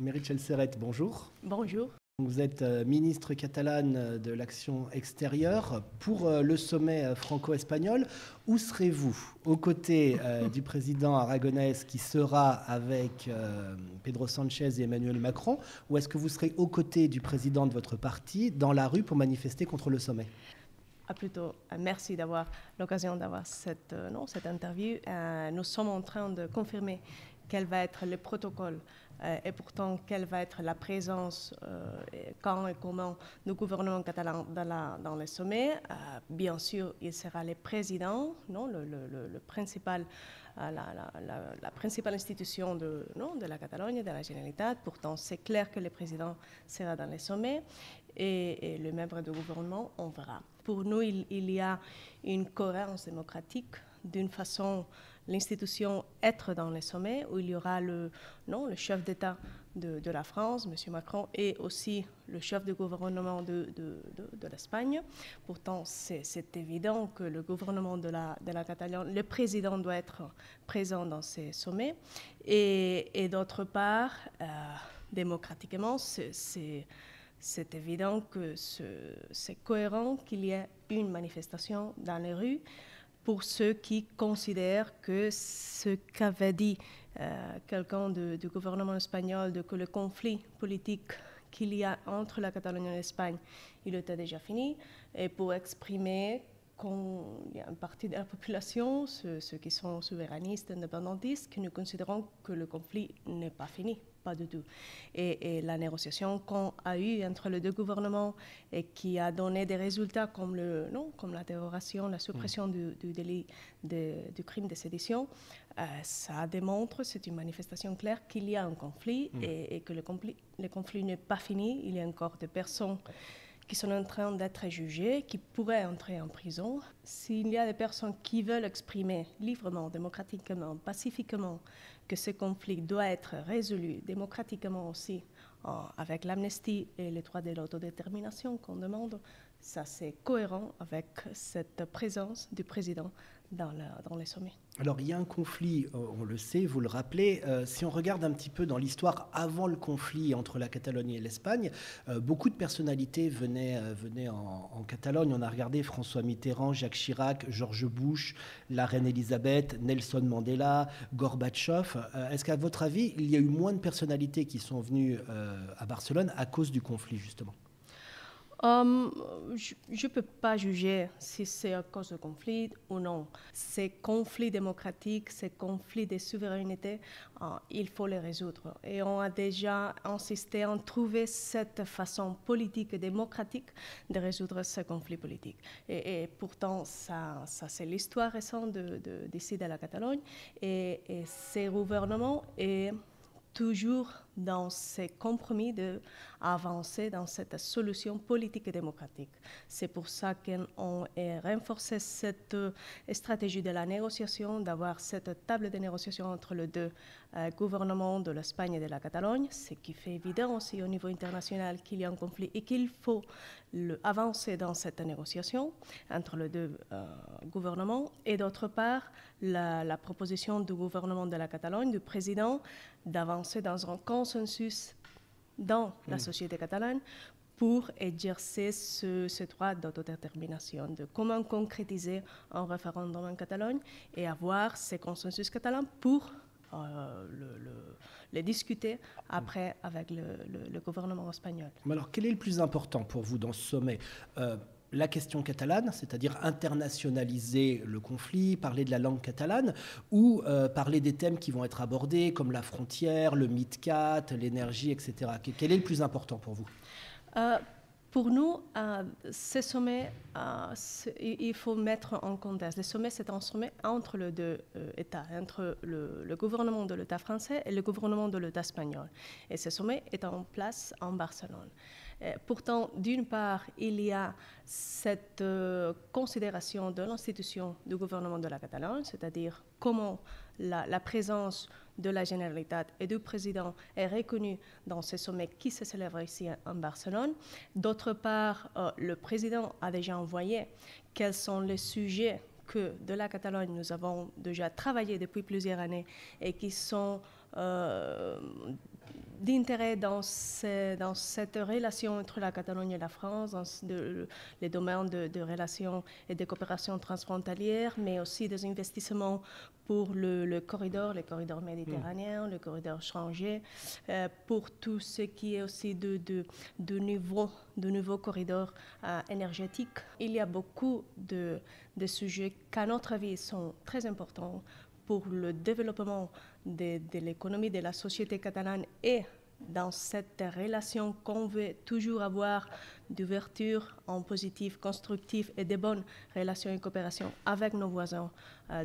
Meritxell Serret, bonjour. Bonjour. Vous êtes ministre catalane de l'Action extérieure. Pour le sommet franco-espagnol, où serez-vous? Aux côtés du président aragonès qui sera avec Pedro Sánchez et Emmanuel Macron, ou est-ce que vous serez aux côtés du président de votre parti dans la rue pour manifester contre le sommet? Plutôt, merci d'avoir l'occasion d'avoir cette interview. Nous sommes en train de confirmer quel va être le protocole et pourtant quelle va être la présence, quand et comment du gouvernement catalan dans le sommet. Bien sûr, il sera le président, le principal, la principale institution de la Catalogne, de la Généralitat. Pourtant, c'est clair que le président sera dans le sommet et le membre du gouvernement, on verra. Pour nous, il y a une cohérence démocratique. D'une façon, l'institution être dans les sommets où il y aura le chef d'État de la France, M. Macron, et aussi le chef de gouvernement de l'Espagne. Pourtant, c'est évident que le gouvernement de la Catalogne, le président doit être présent dans ces sommets. Et d'autre part, démocratiquement, c'est évident que c'est cohérent qu'il y ait une manifestation dans les rues pour ceux qui considèrent que ce qu'avait dit quelqu'un du gouvernement espagnol, que le conflit politique qu'il y a entre la Catalogne et l'Espagne, il était déjà fini, et pour exprimer qu'il y a une partie de la population, ceux qui sont souverainistes, indépendantistes, qui nous considérons que le conflit n'est pas fini. Pas du tout. Et la négociation qu'on a eue entre les deux gouvernements et qui a donné des résultats comme la terrorisation, la suppression du délit du crime de sédition, ça démontre, c'est une manifestation claire qu'il y a un conflit et que le conflit n'est pas fini. Il y a encore des personnes qui sont en train d'être jugées, qui pourraient entrer en prison. S'il y a des personnes qui veulent exprimer librement, démocratiquement, pacifiquement, que ce conflit doit être résolu démocratiquement aussi, avec l'amnistie et les droits de l'autodétermination qu'on demande, ça c'est cohérent avec cette présence du président dans les sommets. Alors il y a un conflit, on le sait, vous le rappelez. Si on regarde un petit peu dans l'histoire avant le conflit entre la Catalogne et l'Espagne, beaucoup de personnalités venaient en Catalogne. On a regardé François Mitterrand, Jacques Chirac, George Bush, la reine Elisabeth, Nelson Mandela, Gorbatchev. Est-ce qu'à votre avis, il y a eu moins de personnalités qui sont venues à Barcelone à cause du conflit justement? Je ne peux pas juger si c'est à cause du conflit ou non. Ces conflits démocratiques, ces conflits de souveraineté, il faut les résoudre. Et on a déjà insisté en trouver cette façon politique et démocratique de résoudre ces conflits politiques. Et pourtant, ça c'est l'histoire récente d'ici de la Catalogne. Et ces gouvernements est toujours dans ces compromis d'avancer dans cette solution politique et démocratique. C'est pour ça qu'on a renforcé cette stratégie de la négociation, d'avoir cette table de négociation entre les deux gouvernements de l'Espagne et de la Catalogne, ce qui fait évident aussi au niveau international qu'il y a un conflit et qu'il faut avancer dans cette négociation entre les deux gouvernements. Et d'autre part, la proposition du gouvernement de la Catalogne, du président, d'avancer dans un consensus dans la société catalane pour exercer ce droit d'autodétermination, de comment concrétiser un référendum en Catalogne et avoir ce consensus catalan pour le discuter après avec le gouvernement espagnol. Alors, quel est le plus important pour vous dans ce sommet? La question catalane, c'est-à-dire internationaliser le conflit, parler de la langue catalane, ou parler des thèmes qui vont être abordés, comme la frontière, le MidCat, l'énergie, etc. Quel est le plus important pour vous? Pour nous, ce sommet, il faut mettre en contexte. Le sommet, c'est un sommet entre les deux États, entre le gouvernement de l'État français et le gouvernement de l'État espagnol. Et ce sommet est en place en Barcelone. Pourtant, d'une part, il y a cette considération de l'institution du gouvernement de la Catalogne, c'est-à-dire comment la présence de la Généralitat et du président est reconnue dans ce sommet qui se célèbre ici en Barcelone. D'autre part, le président a déjà envoyé quels sont les sujets que de la Catalogne nous avons déjà travaillé depuis plusieurs années et qui sont d'intérêt dans cette relation entre la Catalogne et la France, dans les domaines de relations et de coopération transfrontalière, mais aussi des investissements pour le corridor méditerranéen, le corridor étranger, pour tout ce qui est aussi de nouveaux corridors énergétiques. Il y a beaucoup de sujets qu'à notre avis sont très importants pour le développement de l'économie de la société catalane et dans cette relation qu'on veut toujours avoir d'ouverture en positif, constructif et de bonnes relations et coopération avec nos voisins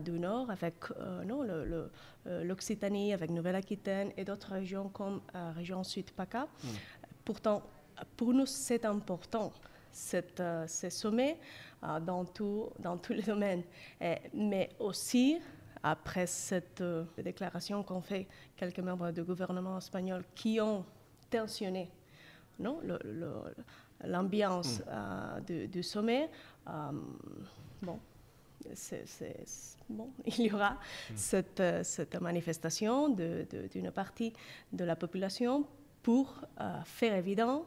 du Nord, avec l'Occitanie, avec Nouvelle-Aquitaine et d'autres régions comme région Sud-PACA. Pourtant, pour nous, c'est important, ce sommet dans tous les domaines, mais aussi après cette déclaration qu'ont fait quelques membres du gouvernement espagnol qui ont tensionné l'ambiance du sommet, il y aura cette manifestation d'une partie de la population pour faire évident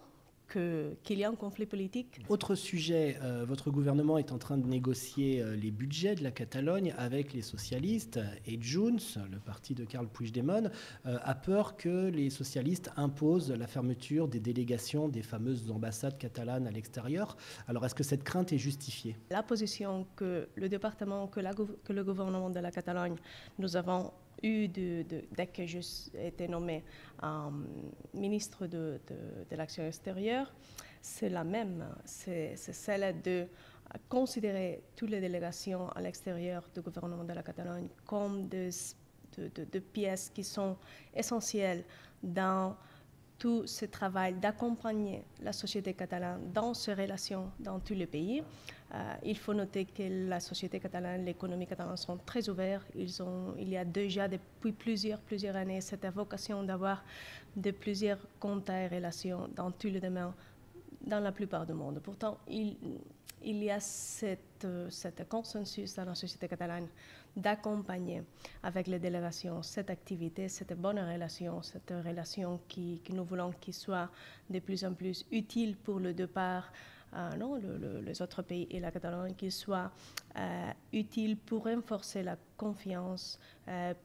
qu'il y a un conflit politique. Autre sujet, votre gouvernement est en train de négocier les budgets de la Catalogne avec les socialistes et Junts, le parti de Carles Puigdemont, a peur que les socialistes imposent la fermeture des délégations des fameuses ambassades catalanes à l'extérieur. Alors est-ce que cette crainte est justifiée? La position que le département, que le gouvernement de la Catalogne, nous avons dès que j'ai été nommé ministre de l'Action extérieure, c'est la même. C'est celle de considérer toutes les délégations à l'extérieur du gouvernement de la Catalogne comme des pièces qui sont essentielles dans tout ce travail d'accompagner la société catalane dans ses relations dans tous les pays. Il faut noter que la société catalane, l'économie catalane sont très ouverts. Il y a déjà depuis plusieurs années cette vocation d'avoir plusieurs contacts et relations dans tous les domaines dans la plupart du monde. Pourtant, il y a cette consensus dans la société catalane d'accompagner avec les délégations cette activité, cette bonne relation, cette relation que nous voulons qu'il soit de plus en plus utile pour le départ, les autres pays et la Catalogne, qu'il soit utile pour renforcer la confiance,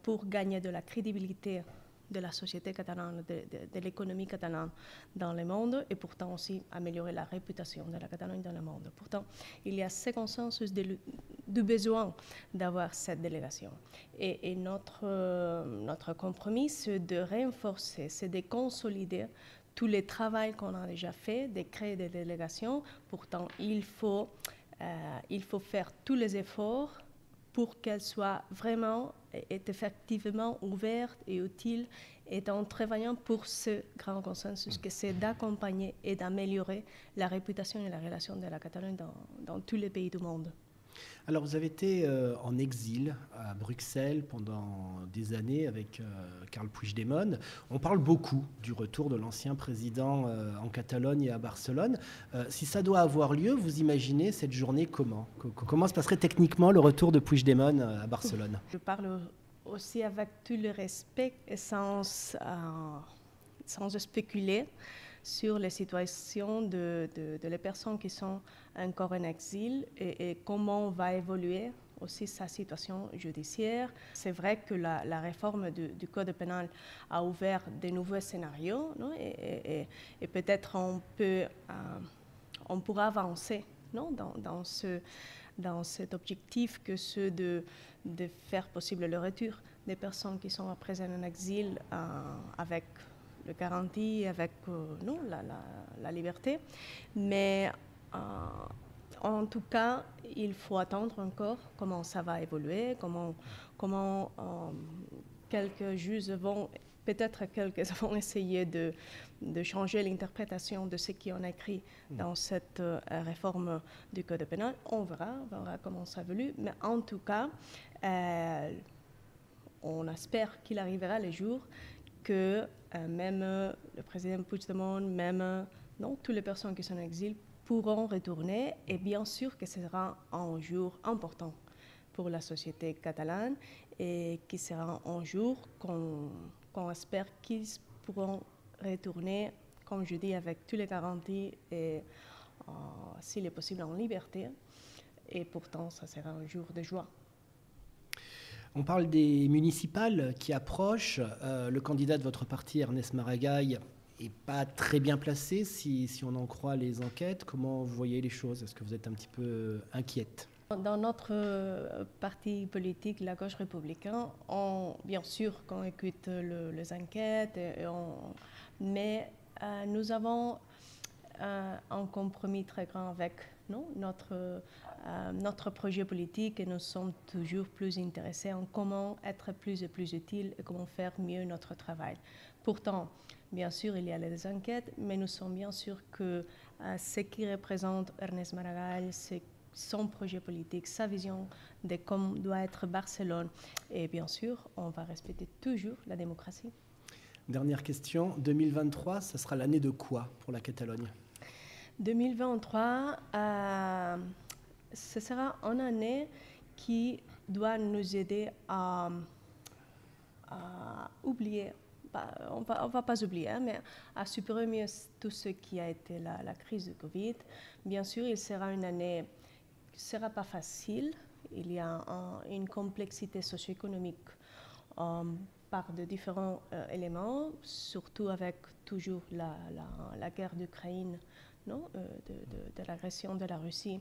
pour gagner de la crédibilité de la société catalane, de l'économie catalane dans le monde et pourtant aussi améliorer la réputation de la Catalogne dans le monde. Pourtant, il y a ce consensus du besoin d'avoir cette délégation. Et notre compromis, c'est de renforcer, c'est de consolider tout le travail qu'on a déjà fait, de créer des délégations. Pourtant, il faut faire tous les efforts pour qu'elle soit vraiment et effectivement ouverte et utile et en travaillant pour ce grand consensus que c'est d'accompagner et d'améliorer la réputation et la relation de la Catalogne dans tous les pays du monde. Alors vous avez été en exil à Bruxelles pendant des années avec Carles Puigdemont. On parle beaucoup du retour de l'ancien président en Catalogne et à Barcelone. Si ça doit avoir lieu, vous imaginez cette journée comment? Comment se passerait techniquement le retour de Puigdemont à Barcelone? Je parle aussi avec tout le respect et sans spéculer sur les situations de les personnes qui sont encore en exil et comment va évoluer aussi sa situation judiciaire. C'est vrai que la réforme du Code pénal a ouvert de nouveaux scénarios, non? Et peut-être on pourra avancer, non? dans cet objectif que c'est de faire possible le retour des personnes qui sont à présent en exil avec le garantie, avec la liberté. Mais en tout cas, il faut attendre encore comment ça va évoluer, comment quelques juges quelques vont essayer de changer l'interprétation de ce qu'on a écrit dans cette réforme du Code pénal. On verra comment ça évolue. Mais en tout cas, on espère qu'il arrivera le jour que même le président Puigdemont, même toutes les personnes qui sont en exil pourront retourner. Et bien sûr que ce sera un jour important pour la société catalane et qui sera un jour qu'on qu'on espère qu'ils pourront retourner, comme je dis, avec toutes les garanties et, s'il est possible, en liberté. Et pourtant, ça sera un jour de joie. On parle des municipales qui approchent. Le candidat de votre parti, Ernest Maragall, n'est pas très bien placé si on en croit les enquêtes. Comment vous voyez les choses? Est-ce que vous êtes un petit peu inquiète? Dans notre parti politique, la gauche républicaine, bien sûr qu'on écoute les enquêtes, mais nous avons un compromis très grand avec notre projet politique et nous sommes toujours plus intéressés en comment être plus et plus utile et comment faire mieux notre travail. Pourtant, bien sûr, il y a les enquêtes, mais nous sommes bien sûrs que ce qui représente Ernest Maragall, c'est son projet politique, sa vision de comment doit être Barcelone. Et bien sûr, on va respecter toujours la démocratie. Dernière question, 2023, ça sera l'année de quoi pour la Catalogne? 2023, ce sera une année qui doit nous aider à oublier, on va pas oublier, hein, mais à supérer mieux tout ce qui a été la crise du Covid. Bien sûr, il sera une année qui ne sera pas facile. Il y a une complexité socio-économique par de différents éléments, surtout avec toujours la guerre d'Ukraine, de l'agression de la Russie,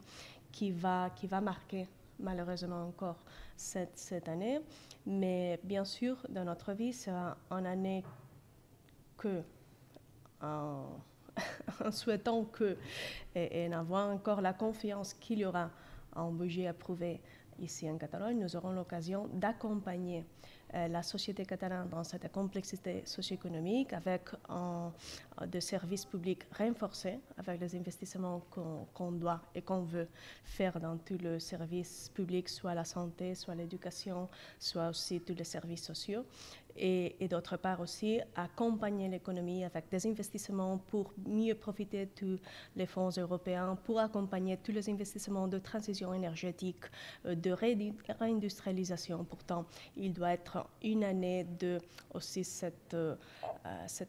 qui va marquer malheureusement encore cette année. Mais bien sûr, dans notre vie, c'est une année que, en souhaitant que, et en avoir encore la confiance qu'il y aura un budget approuvé ici en Catalogne, nous aurons l'occasion d'accompagner la société catalane dans cette complexité socio-économique avec des services publics renforcés, avec les investissements qu'on doit et qu'on veut faire dans tous les services publics, soit la santé, soit l'éducation, soit aussi tous les services sociaux. Et d'autre part aussi, accompagner l'économie avec des investissements pour mieux profiter de tous les fonds européens, pour accompagner tous les investissements de transition énergétique, de réindustrialisation. Pourtant, il doit être une année de aussi cette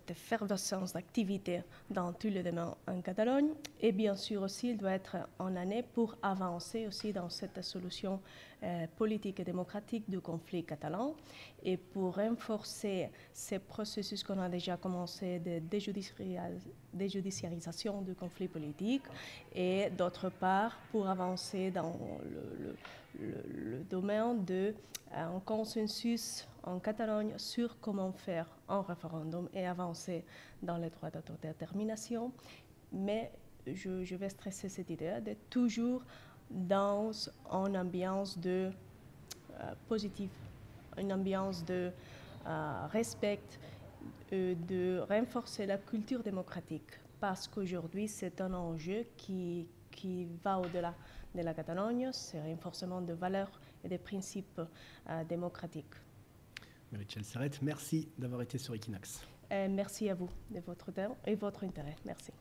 effervescence d'activité dans tous les domaines en Catalogne. Et bien sûr aussi, il doit être une année pour avancer aussi dans cette solution politique et démocratique du conflit catalan et pour renforcer ces processus qu'on a déjà commencé de déjudiciarisation du conflit politique et d'autre part pour avancer dans le domaine d'un consensus en Catalogne sur comment faire un référendum et avancer dans les droits d'autodétermination. Mais je vais stresser cette idée de toujours dans une ambiance positive, une ambiance de respect, de renforcer la culture démocratique, parce qu'aujourd'hui, c'est un enjeu qui va au-delà de la Catalogne, c'est le renforcement de valeurs et des principes démocratiques. Meritxell Serret, merci d'avoir été sur Equinox. Merci à vous de votre temps et votre intérêt. Merci.